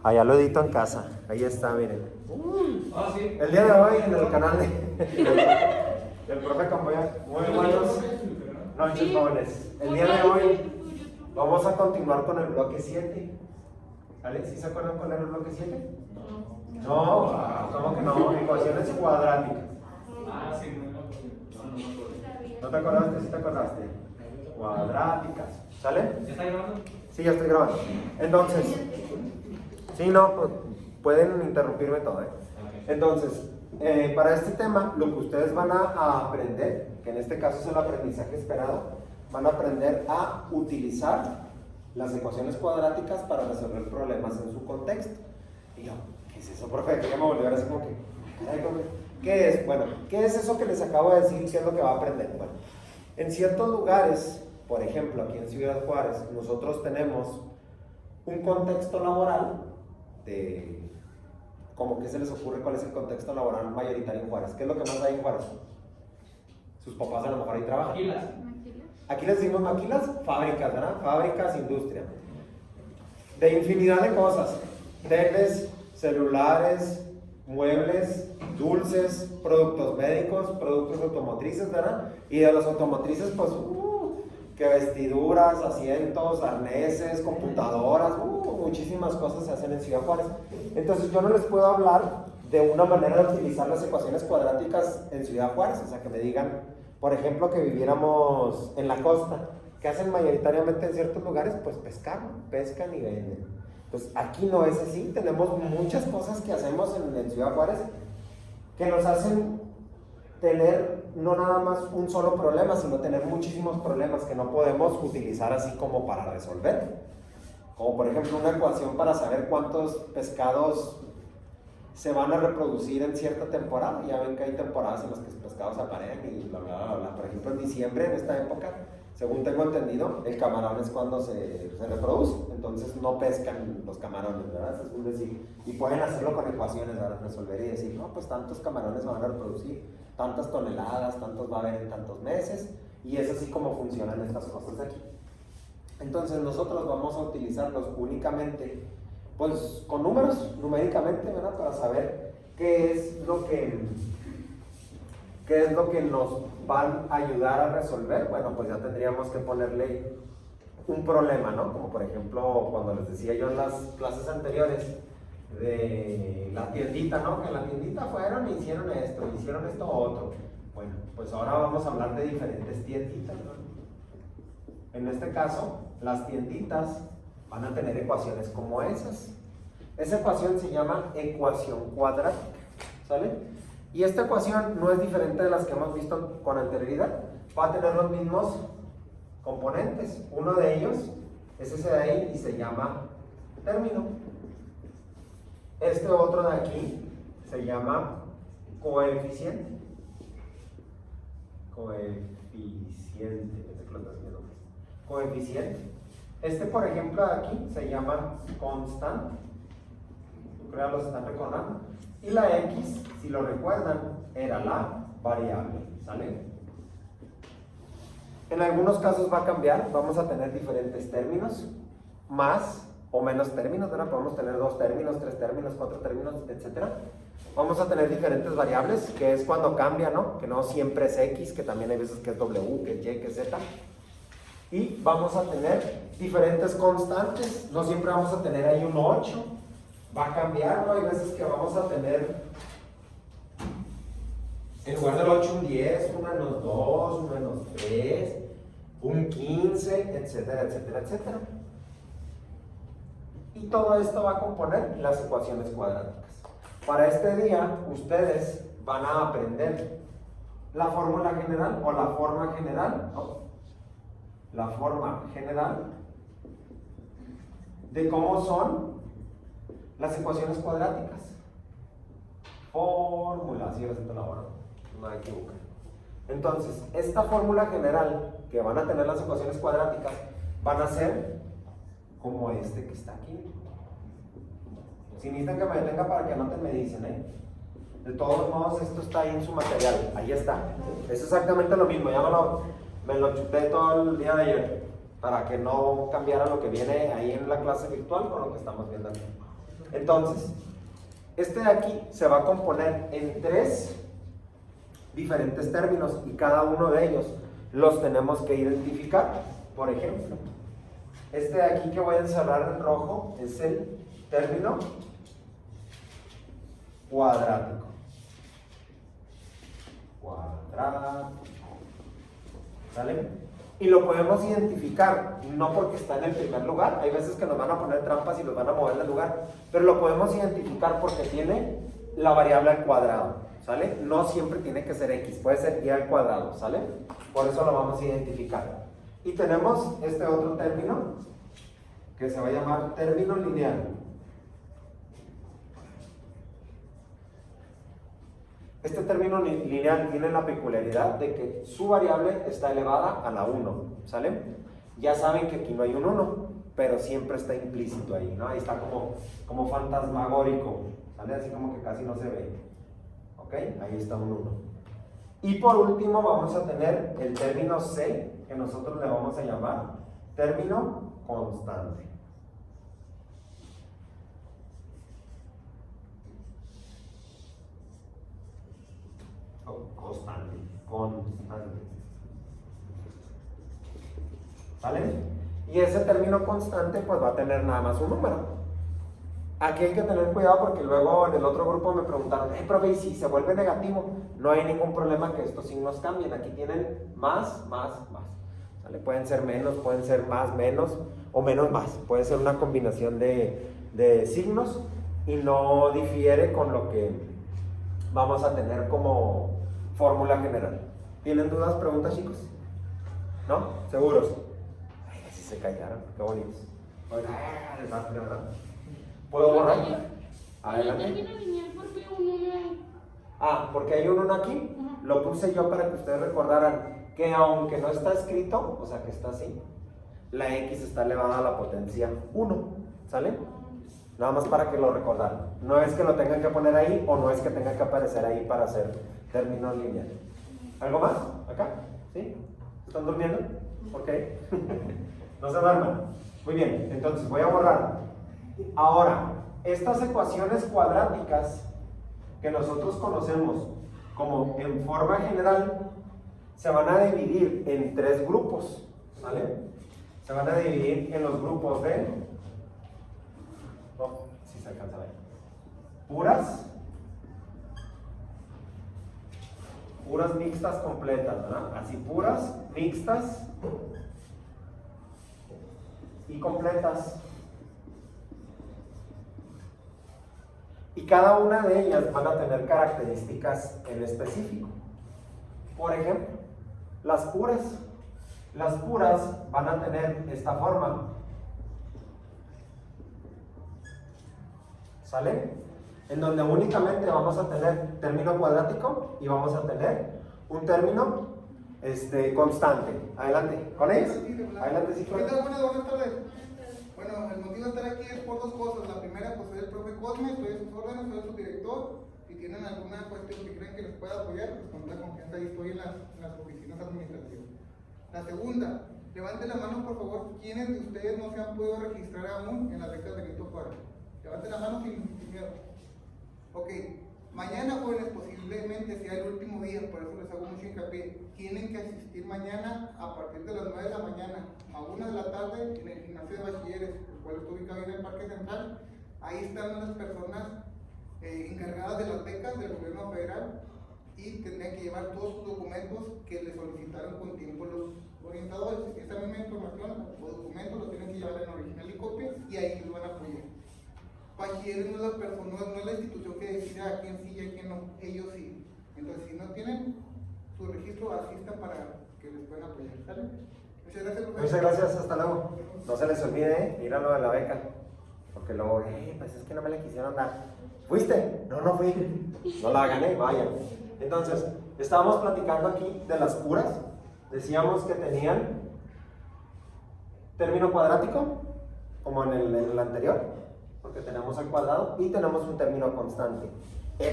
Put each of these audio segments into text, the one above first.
Allá lo edito en casa. Ahí está, miren. Sí. El día de hoy en el canal del profe Camboya. Muy buenos noches, jóvenes. El día de hoy vamos a continuar con el bloque 7. ¿Vale? ¿Sí se acuerdan cuál era el bloque 7? No, ¿cómo que no? Ecuaciones cuadráticas. Sí, ¿No te acordaste? ¿Sí te acordaste? Cuadráticas. ¿Sale? ¿Ya está grabando? Sí, ya estoy grabando. Entonces, sí, no, pues, pueden interrumpirme todo, ¿eh? Entonces, para este tema, lo que ustedes van a aprender, que en este caso es el aprendizaje esperado, van a aprender a utilizar las ecuaciones cuadráticas para resolver problemas en su contexto. Y yo, ¿qué es eso, profe? Que ya me volvió a ver así como que, caray, ¿qué es? Bueno, ¿qué es eso que les acabo de decir? ¿Qué es lo que va a aprender? Bueno, en ciertos lugares, por ejemplo, aquí en Ciudad Juárez, nosotros tenemos un contexto laboral de... ¿Cómo que se les ocurre cuál es el contexto laboral mayoritario en Juárez? ¿Qué es lo que más hay en Juárez? Sus papás a lo mejor ahí trabajan. Maquilas. Aquí les decimos maquilas, fábricas, ¿verdad? Fábricas, industria. De infinidad de cosas. Teles, celulares, muebles, dulces, productos médicos, productos automotrices, ¿verdad? Y de los automotrices, pues, que vestiduras, asientos, arneses, computadoras, muchísimas cosas se hacen en Ciudad Juárez. Entonces yo no les puedo hablar de una manera de utilizar las ecuaciones cuadráticas en Ciudad Juárez, o sea, que me digan, por ejemplo, que viviéramos en la costa, que hacen mayoritariamente en ciertos lugares, pues pescar, ¿no? Pescan y venden. Pues aquí no es así, tenemos muchas cosas que hacemos en Ciudad Juárez que nos hacen tener no nada más un solo problema, sino tener muchísimos problemas que no podemos utilizar así como para resolver. Como por ejemplo una ecuación para saber cuántos pescados se van a reproducir en cierta temporada. Ya ven que hay temporadas en las que los pescados aparean y bla, bla, bla, bla. Por ejemplo, en diciembre, en esta época, según tengo entendido, el camarón es cuando se reproduce. Entonces no pescan los camarones, ¿verdad? Es un decir. Y pueden hacerlo con ecuaciones, ¿verdad? Resolver y decir, no, pues tantos camarones se van a reproducir, tantas toneladas, tantos va a haber en tantos meses. Y es así como funcionan estas cosas de aquí. Entonces nosotros vamos a utilizarlos únicamente pues con números, numéricamente, ¿verdad? Para saber qué es lo que nos van a ayudar a resolver. Bueno, pues ya tendríamos que ponerle un problema, ¿no? Como por ejemplo, cuando les decía yo en las clases anteriores de la tiendita, ¿no? Que en la tiendita fueron y hicieron esto otro. Bueno, pues ahora vamos a hablar de diferentes tienditas, ¿no? En este caso, las tienditas van a tener ecuaciones como esas. Esa ecuación se llama ecuación cuadrática, ¿sale? Y esta ecuación no es diferente de las que hemos visto con anterioridad. Va a tener los mismos componentes. Uno de ellos es ese de ahí y se llama término. Este otro de aquí se llama coeficiente. Coeficiente. Este, por ejemplo, de aquí se llama constante. Creo que los están recordando. Y la X, si lo recuerdan, era la variable, ¿sale? En algunos casos va a cambiar, vamos a tener diferentes términos, más o menos términos, ¿verdad? Podemos tener 2 términos, 3 términos, 4 términos, etc. Vamos a tener diferentes variables, que es cuando cambia, ¿no? Que no siempre es X, que también hay veces que es W, que es Y, que es Z. Y vamos a tener diferentes constantes, no siempre vamos a tener ahí un 8, va a cambiar, ¿no? Hay veces que vamos a tener, en lugar del 8, un 10, un menos 2, un menos 3, un 15, etcétera, etcétera, etcétera. Y todo esto va a componer las ecuaciones cuadráticas. Para este día, ustedes van a aprender la fórmula general o la forma general, ¿no? La forma general de cómo son las ecuaciones cuadráticas. Fórmula, así lo siento la hora, no me equivoco. Entonces, esta fórmula general que van a tener las ecuaciones cuadráticas van a ser como este que está aquí. Si necesitan que me detenga para que anoten, me dicen, ¿eh? De todos modos, esto está ahí en su material, ahí está. Es exactamente lo mismo, ya me lo chuté todo el día de ayer para que no cambiara lo que viene ahí en la clase virtual con lo que estamos viendo aquí. Entonces, este de aquí se va a componer en 3 diferentes términos y cada uno de ellos los tenemos que identificar. Por ejemplo, este de aquí que voy a encerrar en rojo es el término cuadrático. ¿Sale? Y lo podemos identificar, no porque está en el primer lugar, hay veces que nos van a poner trampas y los van a mover del lugar, pero lo podemos identificar porque tiene la variable al cuadrado, ¿sale? No siempre tiene que ser x, puede ser y al cuadrado, ¿sale? Por eso lo vamos a identificar. Y tenemos este otro término que se va a llamar término lineal. Este término lineal tiene la peculiaridad de que su variable está elevada a la 1, ¿sale? Ya saben que aquí no hay un 1, pero siempre está implícito ahí, ¿no? Ahí está como fantasmagórico, ¿sale? Así como que casi no se ve, ¿ok? Ahí está un 1. Y por último vamos a tener el término C, que nosotros le vamos a llamar término constante. Constante. ¿Sale? Y ese término constante pues va a tener nada más un número. Aquí hay que tener cuidado porque luego en el otro grupo me preguntaron, profe, ¿y si se vuelve negativo? No hay ningún problema que estos signos cambien. Aquí tienen más. ¿Sale? Pueden ser menos, pueden ser más, menos o menos, más. Puede ser una combinación de signos y no difiere con lo que vamos a tener como fórmula general. ¿Tienen dudas, preguntas, chicos? ¿No? ¿Seguros? Ay, así se callaron, qué bonitos. Desastre, ¿verdad? ¿Puedo borrar? Adelante. Porque hay un 1 aquí. Lo puse yo para que ustedes recordaran que aunque no está escrito, o sea que está así, la x está elevada a la potencia 1, ¿sale? Nada más para que lo recordaran. No es que lo tengan que poner ahí o no es que tenga que aparecer ahí para hacer término lineal. ¿Algo más? ¿Acá? ¿Sí? ¿Están durmiendo? Ok. No se duerman. Muy bien, entonces voy a borrar. Ahora, estas ecuaciones cuadráticas que nosotros conocemos como en forma general se van a dividir en 3 grupos, ¿vale? Se van a dividir en los grupos de, si se alcanza a ver, puras mixtas completas, ¿verdad? Así, puras, mixtas y completas. Y cada una de ellas van a tener características en específico. Por ejemplo, las puras van a tener esta forma. ¿Sale? En donde únicamente vamos a tener término cuadrático y vamos a tener un término constante. Adelante. ¿Con ellos? Adelante, sí. Buenas tardes. Bueno, el motivo de estar aquí es por 2 cosas. La primera, pues soy el profe Cosme, estoy a sus órdenes, soy su director. Si tienen alguna cuestión que creen que les pueda apoyar, pues con toda confianza ahí estoy en las oficinas administrativas. La segunda, levanten la mano por favor, ¿quiénes de ustedes no se han podido registrar aún en las becas Benito Juárez? Levanten la mano sin miedo. Ok, mañana jóvenes posiblemente sea el último día, por eso les hago mucho hincapié. Tienen que asistir mañana a partir de las 9 de la mañana a 1 de la tarde en el gimnasio de bachilleres, el cual está ubicado en el Parque Central. Ahí están las personas encargadas de las becas del gobierno federal y tendrían que llevar todos sus documentos que les solicitaron con tiempo los orientadores. Esa misma información o documentos los tienen que llevar en original y copia y ahí les van a apoyar. Bachilleres no es la persona, no es la institución que decide a quién sí y a quién no, ellos sí. Entonces, si no tienen su registro, asistan para que les puedan apoyar. ¿Sale? Muchas gracias, profesor. Muchas gracias, hasta luego. No se les olvide ir a lo de la beca, porque luego, pues es que no me la quisieron dar. ¿Fuiste? No, no fui. No la gané, vaya. Entonces, estábamos platicando aquí de las puras. Decíamos que tenían término cuadrático, como en el anterior, porque tenemos el cuadrado y tenemos un término constante.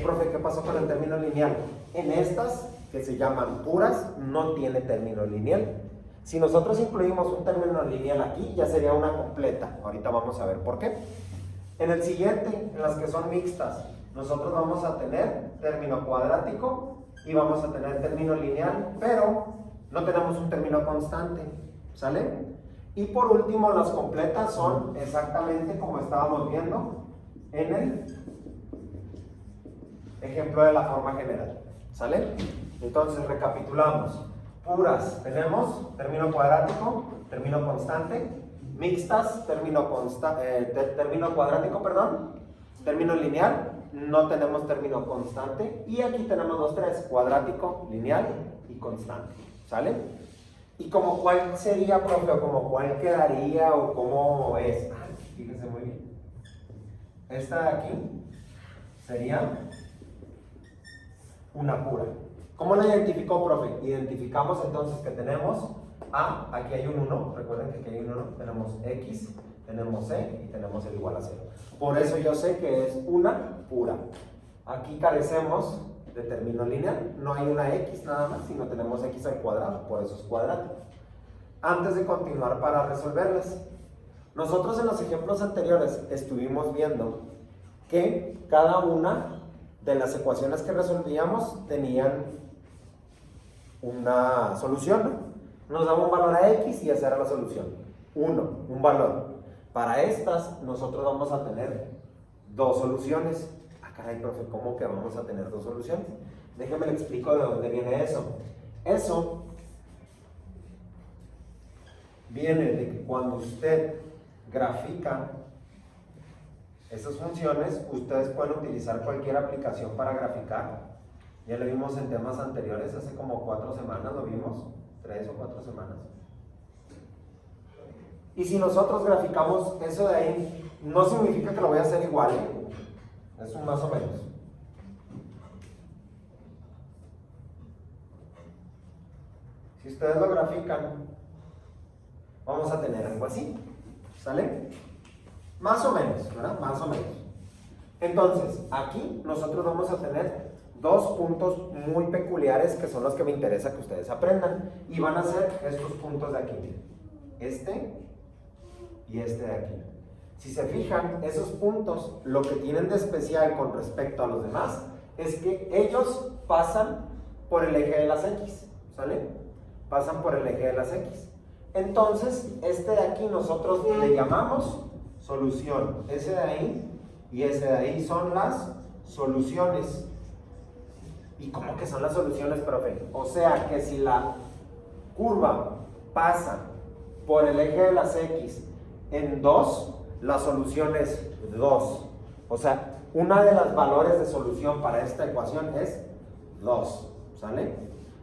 Profe, ¿qué pasó con el término lineal? En estas, que se llaman puras, no tiene término lineal. Si nosotros incluimos un término lineal aquí, ya sería una completa. Ahorita vamos a ver por qué. En el siguiente, en las que son mixtas, nosotros vamos a tener término cuadrático y vamos a tener término lineal, pero no tenemos un término constante, ¿sale? Y por último, las completas son exactamente como estábamos viendo en el ejemplo de la forma general, ¿sale? Entonces, recapitulamos. Puras, tenemos término cuadrático, término constante. Mixtas, término cuadrático, perdón. Término lineal, no tenemos término constante. Y aquí tenemos tres, cuadrático, lineal y constante, ¿sale? ¿Y como cuál sería, profe, o como cuál quedaría, o cómo es? Fíjense muy bien. Esta de aquí sería una pura. ¿Cómo la identificó, profe? Identificamos entonces que tenemos A, aquí hay un 1, recuerden que aquí hay un 1, tenemos X, tenemos C y tenemos el igual a 0. Por eso yo sé que es una pura. Aquí carecemos de término lineal, no hay una X nada más, sino tenemos X al cuadrado, por eso es cuadrático. Antes de continuar para resolverlas, nosotros en los ejemplos anteriores estuvimos viendo que cada una de las ecuaciones que resolvíamos tenían una solución, ¿no? Nos daba un valor a X y esa era la solución. Un valor. Para estas nosotros vamos a tener dos soluciones. Ah, caray, profe, ¿cómo que vamos a tener dos soluciones? Déjeme le explico de dónde viene eso. Eso viene de que cuando usted grafica esas funciones, ustedes pueden utilizar cualquier aplicación para graficar. Ya lo vimos en temas anteriores, hace como 4 semanas lo vimos, 3 o 4 semanas. Y si nosotros graficamos eso de ahí, no significa que lo voy a hacer igual, ¿eh? Es un más o menos. Si ustedes lo grafican, vamos a tener algo así, ¿sale? Más o menos, ¿verdad? Más o menos. Entonces, aquí nosotros vamos a tener dos puntos muy peculiares que son los que me interesa que ustedes aprendan. Y van a ser estos puntos de aquí. Este y este de aquí. Si se fijan, esos puntos, lo que tienen de especial con respecto a los demás, es que ellos pasan por el eje de las X, ¿sale? Pasan por el eje de las X. Entonces, este de aquí nosotros le llamamos solución. Ese de ahí y ese de ahí son las soluciones. ¿Y cómo que son las soluciones, profe? O sea que si la curva pasa por el eje de las X en 2, la solución es 2. O sea, una de las valores de solución para esta ecuación es 2, ¿sale?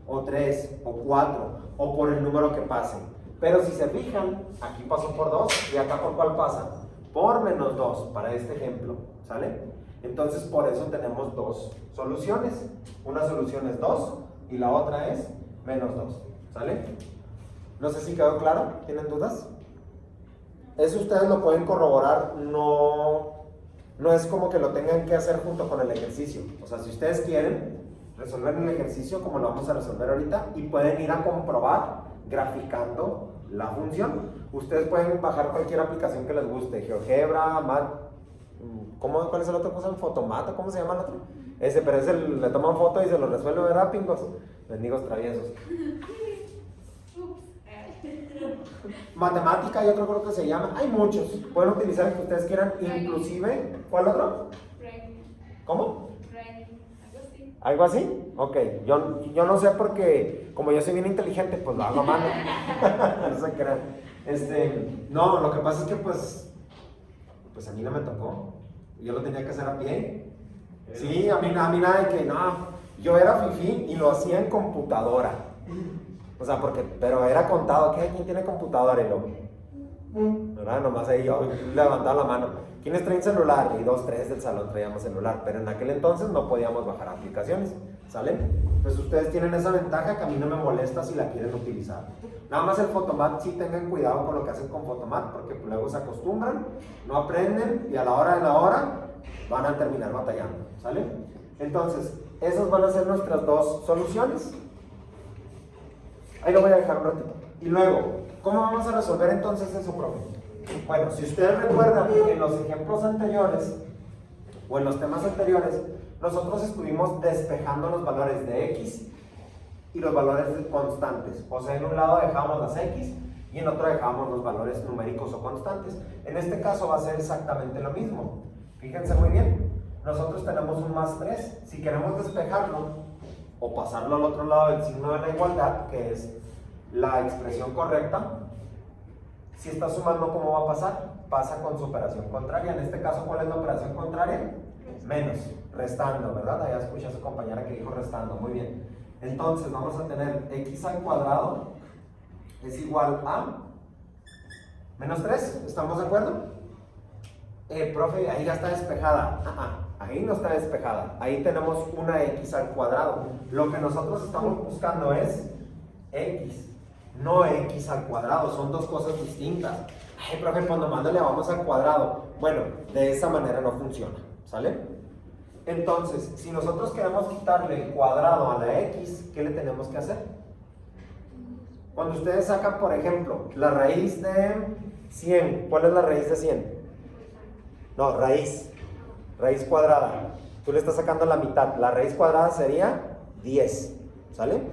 O 3, o 4, o por el número que pase. Pero si se fijan, aquí pasó por 2 y acá por cuál pasa, por menos 2 para este ejemplo, ¿sale? Entonces por eso tenemos dos soluciones. Una solución es 2 y la otra es menos 2, ¿sale? No sé si quedó claro, ¿tienen dudas? Eso ustedes lo pueden corroborar, no es como que lo tengan que hacer junto con el ejercicio. O sea, si ustedes quieren resolver el ejercicio como lo vamos a resolver ahorita y pueden ir a comprobar graficando la función. Ustedes pueden bajar cualquier aplicación que les guste, GeoGebra, Mat, ¿cuál es el otro cosa? Photomat, ¿cómo se llama el otro? Ese, pero ese le toman foto y se lo resuelve, ¿verdad, pingos? Bendigos traviesos. Matemática y otro creo que se llama, hay muchos, pueden utilizar el que ustedes quieran, inclusive, ¿cuál otro? ¿Cómo? ¿Algo así? Ok, yo no sé porque como yo soy bien inteligente, pues lo hago a mano. No se crean. No, lo que pasa es que pues a mí no me tocó. Yo lo tenía que hacer a pie. Sí, a mí nada de que no. Yo era fifí y lo hacía en computadora. O sea, pero era contado. ¿Quién tiene computadora? Y lo, ¿verdad? Nomás ahí yo levantaba la mano. ¿Quiénes traen celular? Y 2, 3 del salón traíamos celular. Pero en aquel entonces no podíamos bajar aplicaciones. ¿Sale? Pues ustedes tienen esa ventaja que a mí no me molesta si la quieren utilizar. Nada más el Photomat, sí tengan cuidado con lo que hacen con Photomat, porque luego se acostumbran, no aprenden y a la hora de la hora van a terminar batallando. ¿Sale? Entonces, esas van a ser nuestras dos soluciones. Ahí lo voy a dejar un ratito. Y luego, ¿cómo vamos a resolver entonces eso, profe? Bueno, si ustedes recuerdan, en los ejemplos anteriores, o en los temas anteriores, nosotros estuvimos despejando los valores de x y los valores constantes. O sea, en un lado dejamos las x y en otro dejamos los valores numéricos o constantes. En este caso va a ser exactamente lo mismo. Fíjense muy bien, nosotros tenemos un más 3. Si queremos despejarlo o pasarlo al otro lado del signo de la igualdad, que es la expresión correcta, si está sumando, ¿cómo va a pasar? Pasa con su operación contraria. En este caso, ¿cuál es la operación contraria? Menos, restando, ¿verdad? Allá escuché a su compañera que dijo restando, muy bien. Entonces vamos a tener x al cuadrado es igual a menos 3, ¿estamos de acuerdo? Profe, ahí ya está despejada. Ahí no está despejada, ahí tenemos una x al cuadrado. Lo que nosotros estamos buscando es x, no x al cuadrado, son dos cosas distintas. Ay, profe, pues nomás le vamos al cuadrado. Bueno, de esa manera no funciona, ¿sale? Entonces, si nosotros queremos quitarle el cuadrado a la x, ¿qué le tenemos que hacer? Cuando ustedes sacan, por ejemplo, la raíz de 100, ¿cuál es la raíz de 100? No, raíz cuadrada. Tú le estás sacando la mitad, la raíz cuadrada sería 10, ¿sale?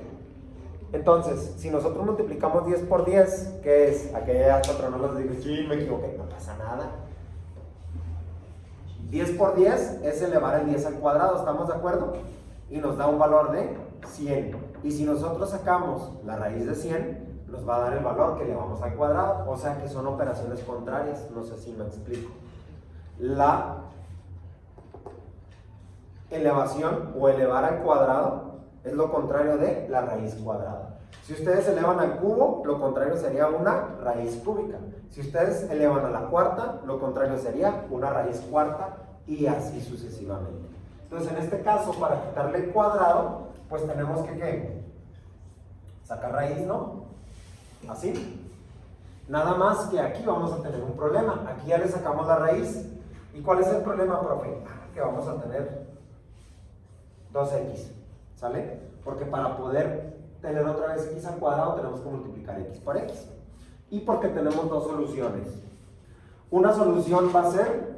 Entonces, si nosotros multiplicamos 10 por 10, ¿qué es? Aquella patrona nos dice, sí, me equivoqué, no pasa nada. 10 por 10 es elevar el 10 al cuadrado, ¿estamos de acuerdo? Y nos da un valor de 100. Y si nosotros sacamos la raíz de 100, nos va a dar el valor que elevamos al cuadrado. O sea que son operaciones contrarias, no sé si me explico. La elevación o elevar al cuadrado es lo contrario de la raíz cuadrada. Si ustedes elevan al cubo, lo contrario sería una raíz cúbica. Si ustedes elevan a la cuarta, lo contrario sería una raíz cuarta y así sucesivamente. Entonces, en este caso, para quitarle el cuadrado, pues tenemos que ¿qué? Sacar raíz, ¿no? Así. Nada más que aquí vamos a tener un problema. Aquí ya le sacamos la raíz. ¿Y cuál es el problema, profe? Que vamos a tener 2x, ¿sale? Porque para poder tener otra vez x al cuadrado tenemos que multiplicar x por x. Y porque tenemos dos soluciones. Una solución va a ser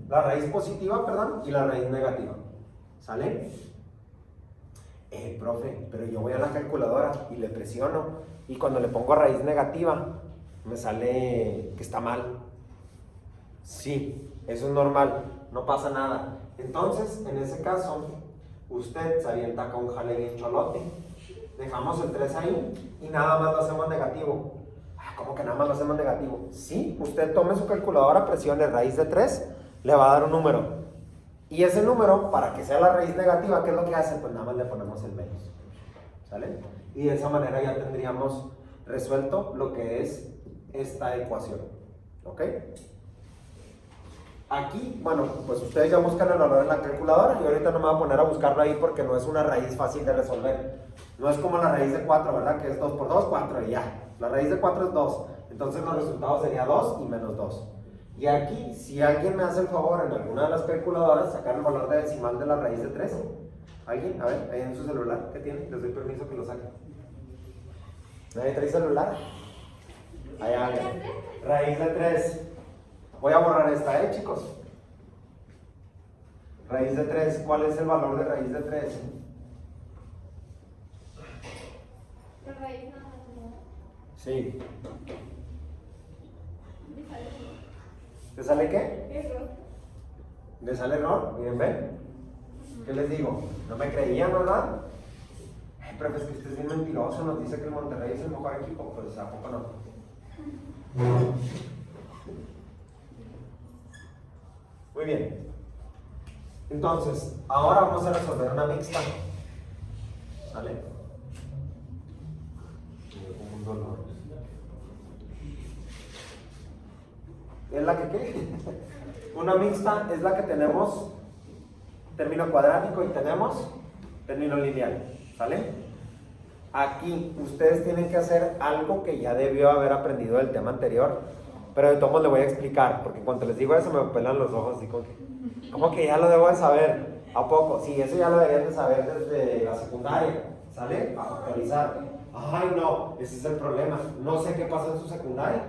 la raíz positiva, perdón, y la raíz negativa, ¿sale? Profe, pero yo voy a la calculadora y le presiono y cuando le pongo raíz negativa me sale que está mal. Sí, eso es normal, no pasa nada. Entonces, en ese caso, usted se avienta acá un jale bien cholote. Dejamos el 3 ahí y nada más lo hacemos negativo. ¿Cómo que nada más lo hacemos negativo? Sí, usted tome su calculadora, presione raíz de 3, le va a dar un número. Y ese número, para que sea la raíz negativa, ¿qué es lo que hace? Pues nada más le ponemos el menos, ¿sale? Y de esa manera ya tendríamos resuelto lo que es esta ecuación, ¿ok? Aquí, bueno, pues ustedes ya buscan el valor en la calculadora y ahorita no me voy a poner a buscarlo ahí porque no es una raíz fácil de resolver. No es como la raíz de 4, ¿verdad? Que es 2 por 2, 4 y ya. La raíz de 4 es 2, entonces los resultados sería 2 y menos 2. Y aquí, si alguien me hace el favor en alguna de las calculadoras, sacar el valor de decimal de la raíz de 3. ¿Alguien? A ver, ahí en su celular, ¿qué tiene? Les doy permiso que lo saquen. ¿Nadie trae celular? Ahí alguien. Raíz de 3. Voy a borrar esta, chicos. Raíz de 3. ¿Cuál es el valor de raíz de 3? La raíz nada más, ¿no? Sí. ¿Te sale qué? Error. ¿Le sale error? Miren, ven. ¿Qué les digo? No me creían, ¿verdad? Pero es que usted es bien mentiroso, nos dice que el Monterrey es el mejor equipo, pues ¿a poco no? Muy bien. Entonces, ahora vamos a resolver una mixta. ¿Sale? Un dolor. ¿Es la que qué? Una mixta es la que tenemos término cuadrático y tenemos término lineal, ¿sale? Aquí ustedes tienen que hacer algo que ya debió haber aprendido del tema anterior, pero de todos modos le voy a explicar, porque cuando les digo eso me pelan los ojos y como que ya lo debo de saber. ¿A poco? Sí, eso ya lo deberían de saber desde la secundaria. ¿Sale? A factorizar. Ay, no, ese es el problema. No sé qué pasó en su secundaria.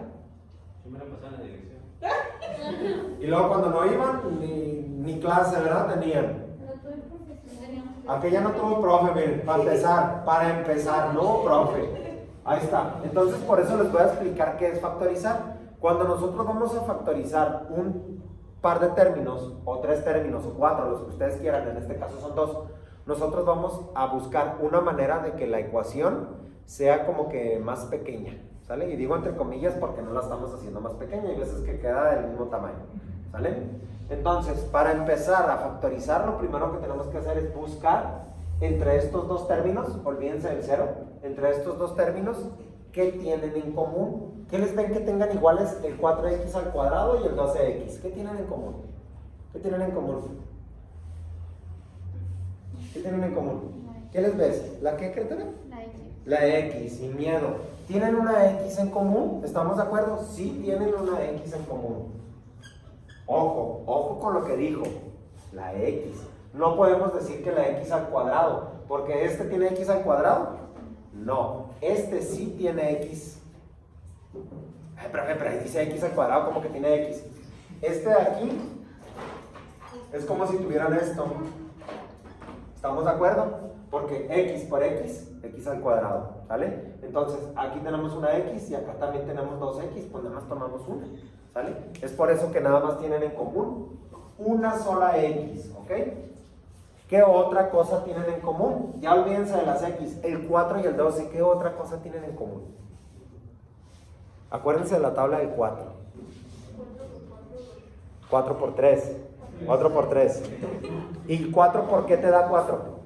Yo me la pasé en la dirección. Y luego cuando no iban, ni clase, ¿verdad? Tenían. No tuve profesor, teníamos que- Aquella no tuvo profe, miren, para empezar, no profe. Ahí está. Entonces, por eso les voy a explicar qué es factorizar. Cuando nosotros vamos a factorizar un par de términos, o 3 términos, o 4, los que ustedes quieran, en este caso son 2, nosotros vamos a buscar una manera de que la ecuación sea como que más pequeña, ¿sale? Y digo entre comillas porque no la estamos haciendo más pequeña, hay veces que queda del mismo tamaño, ¿sale? Entonces, para empezar a factorizar, lo primero que tenemos que hacer es buscar entre estos dos términos, olvídense del cero, entre estos dos términos, ¿qué tienen en común? ¿Qué les ven que tengan iguales el 4x al cuadrado y el 12x? ¿Qué tienen en común? ¿Qué tienen en común? ¿Qué tienen en común? ¿Qué les ves? ¿La qué, criatura? La X. La X, sin miedo. ¿Tienen una X en común? ¿Estamos de acuerdo? Sí tienen una X en común. Ojo, ojo con lo que dijo. La X. No podemos decir que la X al cuadrado, porque este tiene X al cuadrado. No, este sí tiene X. Ay, pero ahí dice X al cuadrado, como que tiene X. Este de aquí es como si tuvieran esto. ¿Estamos de acuerdo? Porque X por X, X al cuadrado, ¿sale? Entonces, aquí tenemos una X y acá también tenemos 2X, pues nada más tomamos una, ¿sale? Es por eso que nada más tienen en común una sola X, ¿ok? ¿Qué otra cosa tienen en común? Ya olvídense de las X, el 4 y el 12, ¿qué otra cosa tienen en común? Acuérdense de la tabla del 4. 4 por 3. 4 por 3. ¿Y 4 por qué te da 4?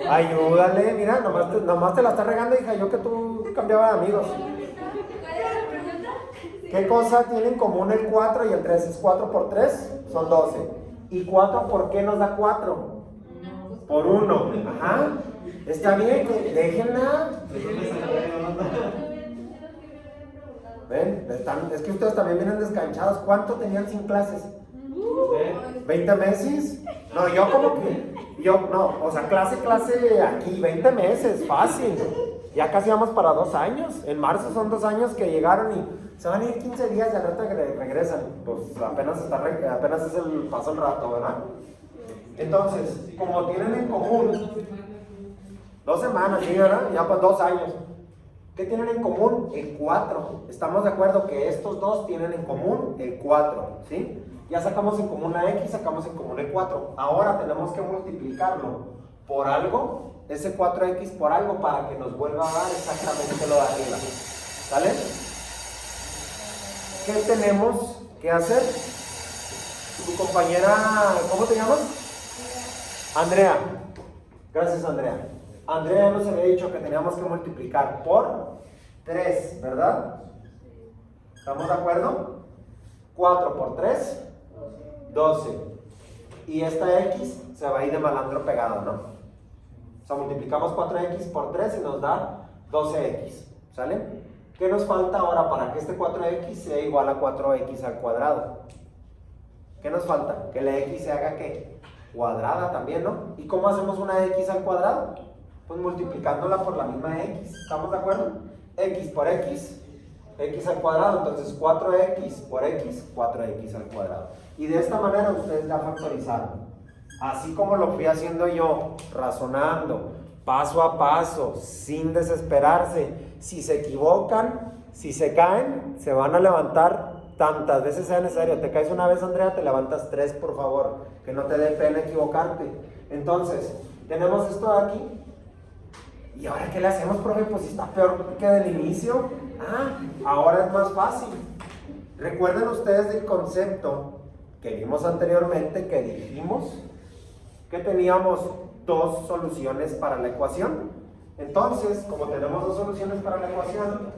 Ayúdale, mira, nomás te la estás regando, hija, yo que tú cambiabas de amigos. ¿Cuál era la pregunta? ¿Qué cosa tienen en común el 4 y el 3? ¿Es 4 por 3? Son 12. ¿Y 4 por qué nos da 4? Por 1. Ajá. Está bien, déjenla. ¿Ven? Es que ustedes también vienen descanchados. ¿Cuánto tenían sin clases? ¿20 meses? No, yo como que... no, o sea, clase aquí, 20 meses, fácil. Ya casi vamos para 2 años. En marzo son 2 años que llegaron y se van a ir 15 días y al rato regresan. Pues apenas pasó el rato, ¿verdad? Entonces, como tienen en común 2 semanas, ¿sí, verdad? Ya pues 2 años. ¿Qué tienen en común? El 4. Estamos de acuerdo que estos dos tienen en común el 4, ¿sí? Ya sacamos en común la X, sacamos en común el 4. Ahora tenemos que multiplicarlo por algo, ese 4X por algo, para que nos vuelva a dar exactamente lo de arriba. ¿Sale? ¿Qué tenemos que hacer? Tu compañera, ¿cómo te llamas? Andrea. Gracias, Andrea. Andrea nos había dicho que teníamos que multiplicar por 3, ¿verdad? ¿Estamos de acuerdo? 4 por 3, 12. Y esta X se va a ir de malandro pegado, ¿no? O sea, multiplicamos 4X por 3 y nos da 12X, ¿sale? ¿Qué nos falta ahora para que este 4X sea igual a 4X al cuadrado? ¿Qué nos falta? Que la X se haga, ¿qué? Cuadrada también, ¿no? ¿Y cómo hacemos una X al cuadrado? Pues multiplicándola por la misma X, ¿estamos de acuerdo? X por X, X al cuadrado, entonces 4X por X, 4X al cuadrado. Y de esta manera ustedes ya factorizaron. Así como lo fui haciendo yo, razonando, paso a paso, sin desesperarse. Si se equivocan, si se caen, se van a levantar tantas veces sea necesario. Te caes una vez, Andrea, te levantas 3, por favor, que no te dé pena equivocarte. Entonces, tenemos esto de aquí. ¿Y ahora qué le hacemos, profe? Pues si está peor que del inicio. Ahora es más fácil. Recuerden ustedes del concepto que vimos anteriormente, que dijimos que teníamos 2 soluciones para la ecuación. Entonces, como tenemos 2 soluciones para la ecuación,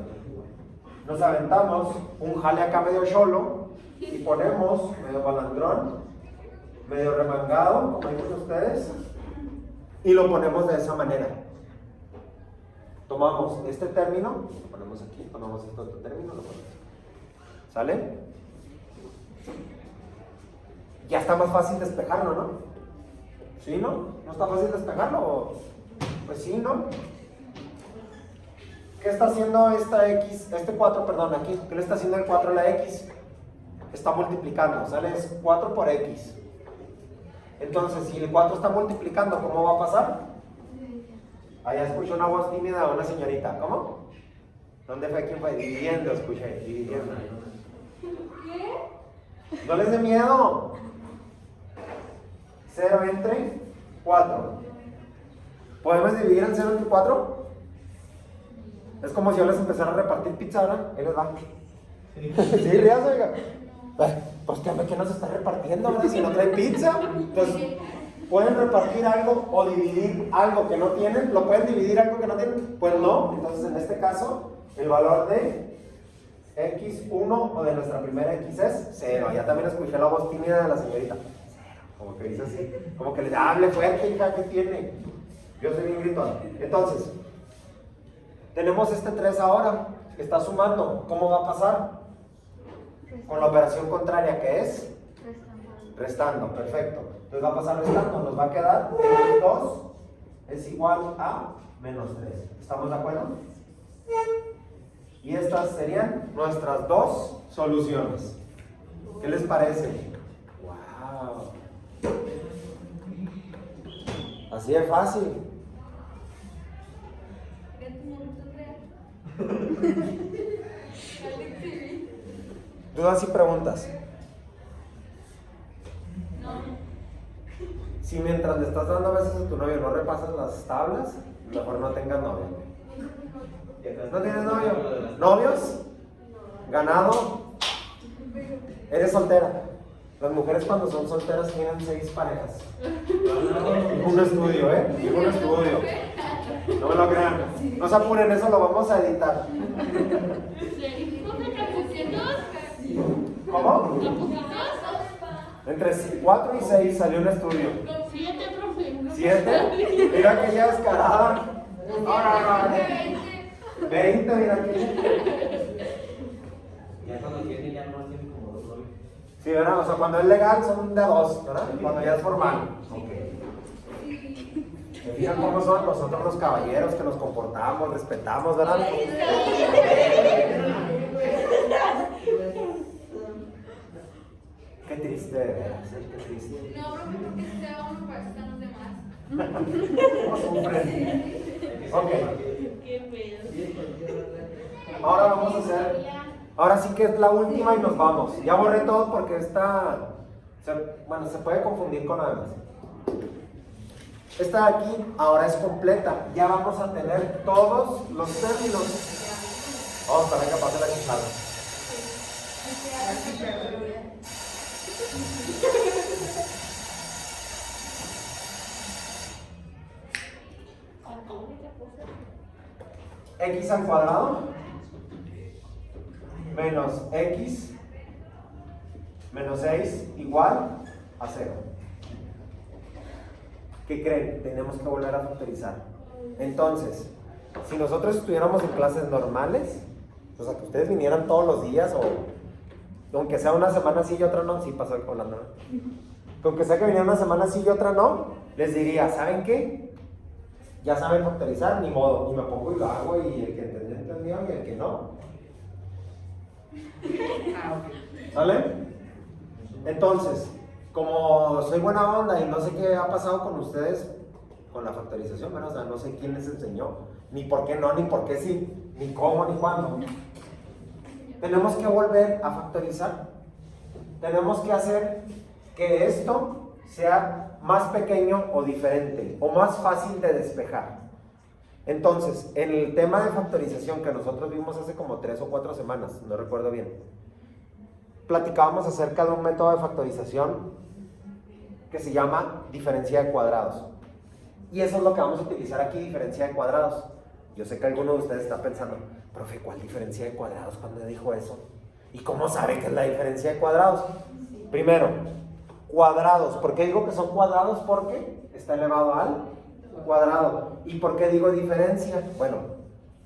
nos aventamos un jale acá medio cholo y ponemos medio balandrón, medio remangado, como dicen ustedes, y lo ponemos de esa manera. Tomamos este término, lo ponemos aquí, tomamos este otro término, lo ponemos. ¿Sale? ya está más fácil despejarlo, ¿no? ¿Sí, no? ¿No está fácil despejarlo? Pues sí, ¿no? ¿Qué está haciendo esta X, este 4, perdón, aquí? ¿Qué le está haciendo el 4 a la X? Está multiplicando, sale 4 por X. Entonces, si el 4 está multiplicando, ¿cómo va a pasar? Allá escuché una voz tímida de una señorita. ¿Cómo? ¿Dónde fue? ¿Quién fue? Dividiendo, escuché, dividiendo. ¿Qué? No les dé miedo. 0 entre 4. ¿Podemos dividir el 0 entre 4? Es como si yo les empezara a repartir pizza ahora. Ahí les va. Sí, rías, oiga. Pues que no se está repartiendo, ¿verdad? Si no trae pizza. Entonces, ¿pueden repartir algo o dividir algo que no tienen? ¿Lo pueden dividir algo que no tienen? Pues no. Entonces, en este caso, el valor de x1 o de nuestra primera x es 0. Ya también escuché la voz tímida de la señorita. 0. Como que dice así. Como que le hable fuerte, hija, ¿qué tiene? Yo soy bien gritón. Entonces, tenemos este 3 ahora. Está sumando. ¿Cómo va a pasar? Con la operación contraria, que es restando, perfecto. Entonces va a pasar restando, nos va a quedar menos 2 es igual a menos 3. ¿Estamos de acuerdo? Y estas serían nuestras dos soluciones. ¿Qué les parece? ¡Wow! Así de fácil. ¿Dudas y preguntas? No. Si mientras le estás dando besos a tu novio no repasas las tablas, mejor no tengas novio. ¿No tienes novio? ¿Novios? ¿Ganado? ¿Eres soltera? Las mujeres cuando son solteras tienen 6 parejas. Dijo un estudio, Dijo un estudio. No me lo crean. No se apuren, eso lo vamos a editar. ¿Cómo? Entre 4 y 6 salió un estudio. 7, profe. 7. Mira que ya descarada. Ahora, 20, mira aquí. Ya cuando tiene, ya no tiene como 2 novios. Sí, ¿verdad? O sea, cuando es legal son de 2, ¿verdad? Cuando ya es formal. Ok. ¿Se fijan cómo son nosotros los caballeros que nos comportamos, respetamos, ¿verdad? Qué triste, de veras, qué triste. No, profe, porque sea uno para estar los demás. ¿Cómo sufren? Ok. Qué pedo. Ahora vamos a hacer. Ahora sí que es la última y nos vamos. Ya borré todo porque esta. Bueno, se puede confundir con lo demás. Esta de aquí ahora es completa. Ya vamos a tener todos los términos. Vamos a ver que pase la chicharra. X al cuadrado menos x menos 6 igual a 0. ¿Qué creen? Tenemos que volver a factorizar. Entonces, si nosotros estuviéramos en clases normales, o sea, que ustedes vinieran todos los días, o aunque sea una semana sí y otra no, sí pasó con la no. Aunque sea que vinieran una semana sí y otra no, les diría, ¿saben qué? Ya saben factorizar, ni modo, y me pongo y lo hago, y el que entendió, entendió, y el que no. ¿Sale? Entonces, como soy buena onda y no sé qué ha pasado con ustedes con la factorización, bueno, o sea, no sé quién les enseñó, ni por qué no, ni por qué sí, ni cómo, ni cuándo. Tenemos que volver a factorizar. Tenemos que hacer que esto sea más pequeño o diferente, o más fácil de despejar. Entonces, en el tema de factorización que nosotros vimos hace como 3 o 4 semanas, no recuerdo bien, platicábamos acerca de un método de factorización que se llama diferencia de cuadrados. Y eso es lo que vamos a utilizar aquí, diferencia de cuadrados. Yo sé que alguno de ustedes está pensando, profe, ¿cuál diferencia de cuadrados? ¿Cuándo dijo eso? ¿Y cómo sabe que es la diferencia de cuadrados? Primero, cuadrados. ¿Por qué digo que son cuadrados? Porque está elevado al cuadrado. ¿Y por qué digo diferencia? Bueno,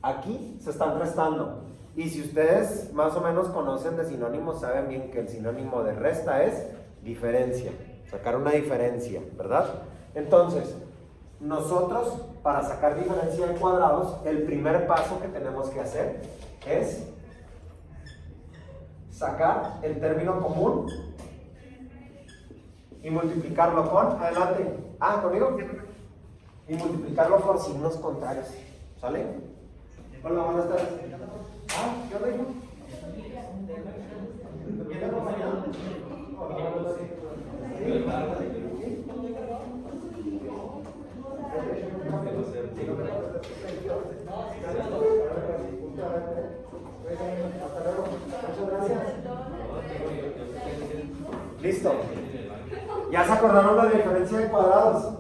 aquí se están restando. Y si ustedes más o menos conocen de sinónimos, saben bien que el sinónimo de resta es Diferencia. Sacar una diferencia, ¿verdad? Entonces, nosotros, para sacar diferencia de cuadrados, el primer paso que tenemos que hacer es sacar el término común y multiplicarlo con, adelante, conmigo, y multiplicarlo por signos contrarios, ¿sale? Hola, buenas tardes. ¿Qué onda, hijo? ¿Viene acompañado? Listo. ¿Ya se acordaron la diferencia de cuadrados?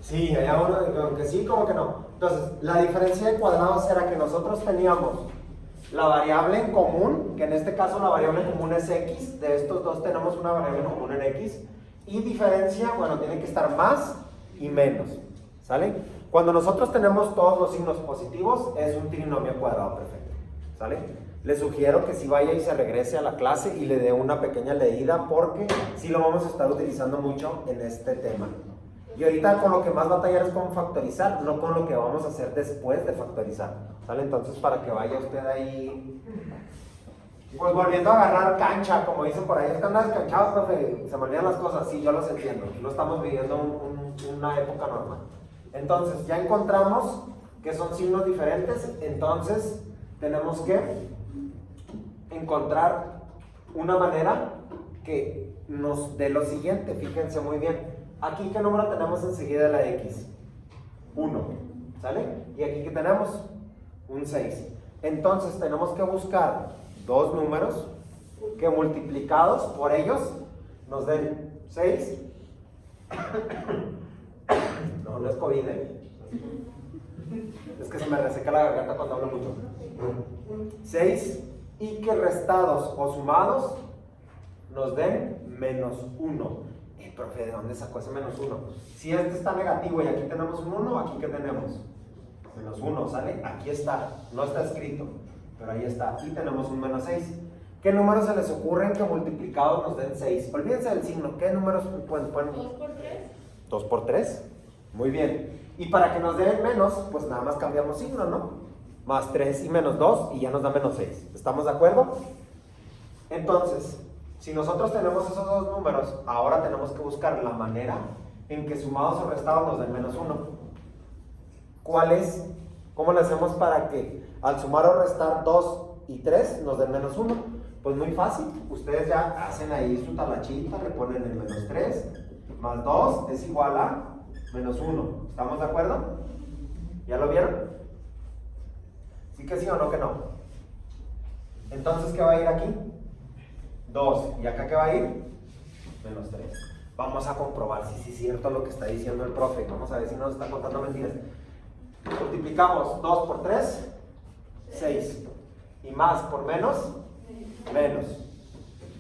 Sí, hay uno como que sí, como que no. Entonces, la diferencia de cuadrados era que nosotros teníamos la variable en común, que en este caso la variable en común es x. De estos dos tenemos una variable en común en x. Y diferencia, bueno, tiene que estar más y menos. ¿Sale? Cuando nosotros tenemos todos los signos positivos, es un trinomio cuadrado perfecto. ¿Sale? Le sugiero que si vaya y se regrese a la clase y le dé una pequeña leída, porque sí lo vamos a estar utilizando mucho en este tema. Y ahorita con lo que más batallar es con factorizar, no con lo que vamos a hacer después de factorizar. ¿Sale? Entonces, para que vaya usted ahí, pues volviendo a agarrar cancha, como dicen por ahí, es que anda descanchado, profe, se me olvidan las cosas. Sí, yo los entiendo, no estamos viviendo una época normal. Entonces, ya encontramos que son signos diferentes, entonces tenemos que encontrar una manera que nos dé lo siguiente. Fíjense muy bien. Aquí, ¿qué número tenemos enseguida de la X? 1, ¿sale? Y aquí, ¿qué tenemos? Un 6. Entonces, tenemos que buscar dos números que multiplicados por ellos nos den 6. No es COVID, es que se me reseca la garganta cuando hablo mucho. 6 y que restados o sumados nos den -1. Profe, ¿de dónde sacó ese -1? Si este está negativo y aquí tenemos un 1, ¿aquí qué tenemos? -1, ¿sale? Aquí está, no está escrito, pero ahí está. Y tenemos un -6. ¿Qué números se les ocurren que multiplicados nos den 6? Olvídense del signo, ¿qué números pueden? 2 por 3. 2 por 3, muy bien. Y para que nos den menos, pues nada más cambiamos signo, ¿no? Más 3 y -2 y ya nos da -6. ¿Estamos de acuerdo? Entonces, si nosotros tenemos esos dos números, ahora tenemos que buscar la manera en que sumados o restados nos den -1. ¿Cuál es? ¿Cómo le hacemos para que al sumar o restar 2 y 3 nos den -1? Pues muy fácil. Ustedes ya hacen ahí su talachita, le ponen el -3 más 2 es igual a -1. ¿Estamos de acuerdo? ¿Ya lo vieron? ¿Sí que sí o no que no? Entonces, ¿qué va a ir aquí? 2. ¿Y acá qué va a ir? -3. Vamos a comprobar si es cierto lo que está diciendo el profe. Vamos a ver si nos está contando mentiras. Multiplicamos 2 por 3, 6. Y más por menos, menos.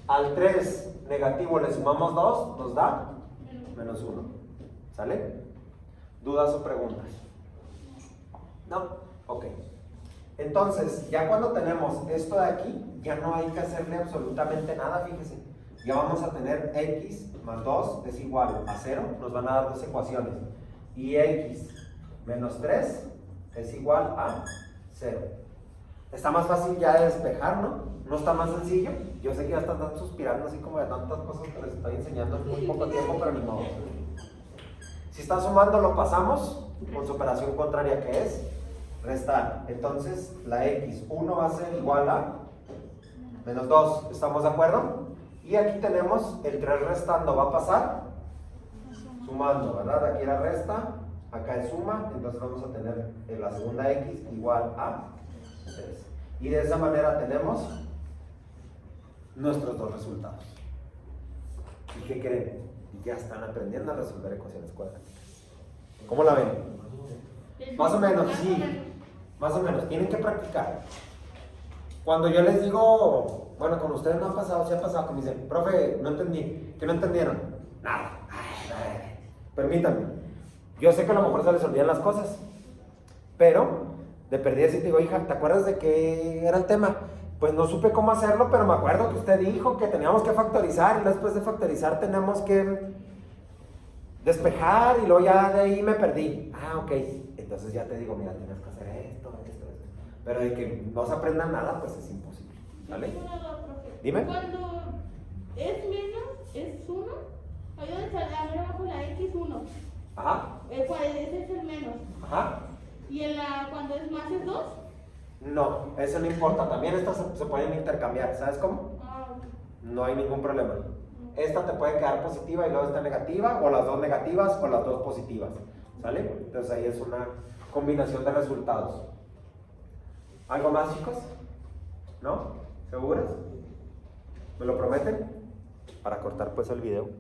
Al 3 negativo le sumamos 2, nos da -1. ¿Sale? ¿Dudas o preguntas? ¿No? Ok. Entonces, ya cuando tenemos esto de aquí, ya no hay que hacerle absolutamente nada, fíjense. Ya vamos a tener x más 2 es igual a 0, nos van a dar dos ecuaciones. Y x menos 3 es igual a 0. Está más fácil ya de despejar, ¿no? ¿No está más sencillo? Yo sé que ya están suspirando así como de tantas cosas que les estoy enseñando en muy poco tiempo, pero ni modo. Si está sumando, lo pasamos con su operación contraria, que es restar. Entonces, la x1 va a ser igual a -2. ¿Estamos de acuerdo? Y aquí tenemos el 3 restando, va a pasar sumando, ¿verdad? Aquí era resta, acá es suma, entonces vamos a tener la segunda x igual a 3. Y de esa manera tenemos nuestros dos resultados. ¿Y qué creen? Ya están aprendiendo a resolver ecuaciones cuadráticas. ¿Cómo la ven? Más o menos, sí. Más o menos, tienen que practicar. Cuando yo les digo, bueno, con ustedes no ha pasado, sí ha pasado, que me dicen, profe, no entendí. ¿Qué no entendieron? Nada. Ay, permítanme. Yo sé que a lo mejor se les olvidan las cosas, pero de perdida sí te digo, hija, ¿te acuerdas de qué era el tema? pues no supe cómo hacerlo, pero me acuerdo que usted dijo que teníamos que factorizar y después de factorizar tenemos que despejar y luego ya de ahí me perdí. Ah, ok. Entonces ya te digo, mira, tienes que hacer esto. Pero de que no se aprenda nada, pues es imposible. ¿Vale? Dime. Cuando es menos, es 1. Ahí donde sale abajo la X, 1. Ajá. Ese es el menos. Ajá. Y cuando es más, es 2. No, eso no importa. También estas se pueden intercambiar. ¿Sabes cómo? Ah, ok. No hay ningún problema. Esta te puede quedar positiva y luego esta negativa, o las dos negativas o las dos positivas. ¿Sale? Entonces ahí es una combinación de resultados. ¿Algo más, chicos? ¿No? ¿Seguras? ¿Me lo prometen? Para cortar pues el video.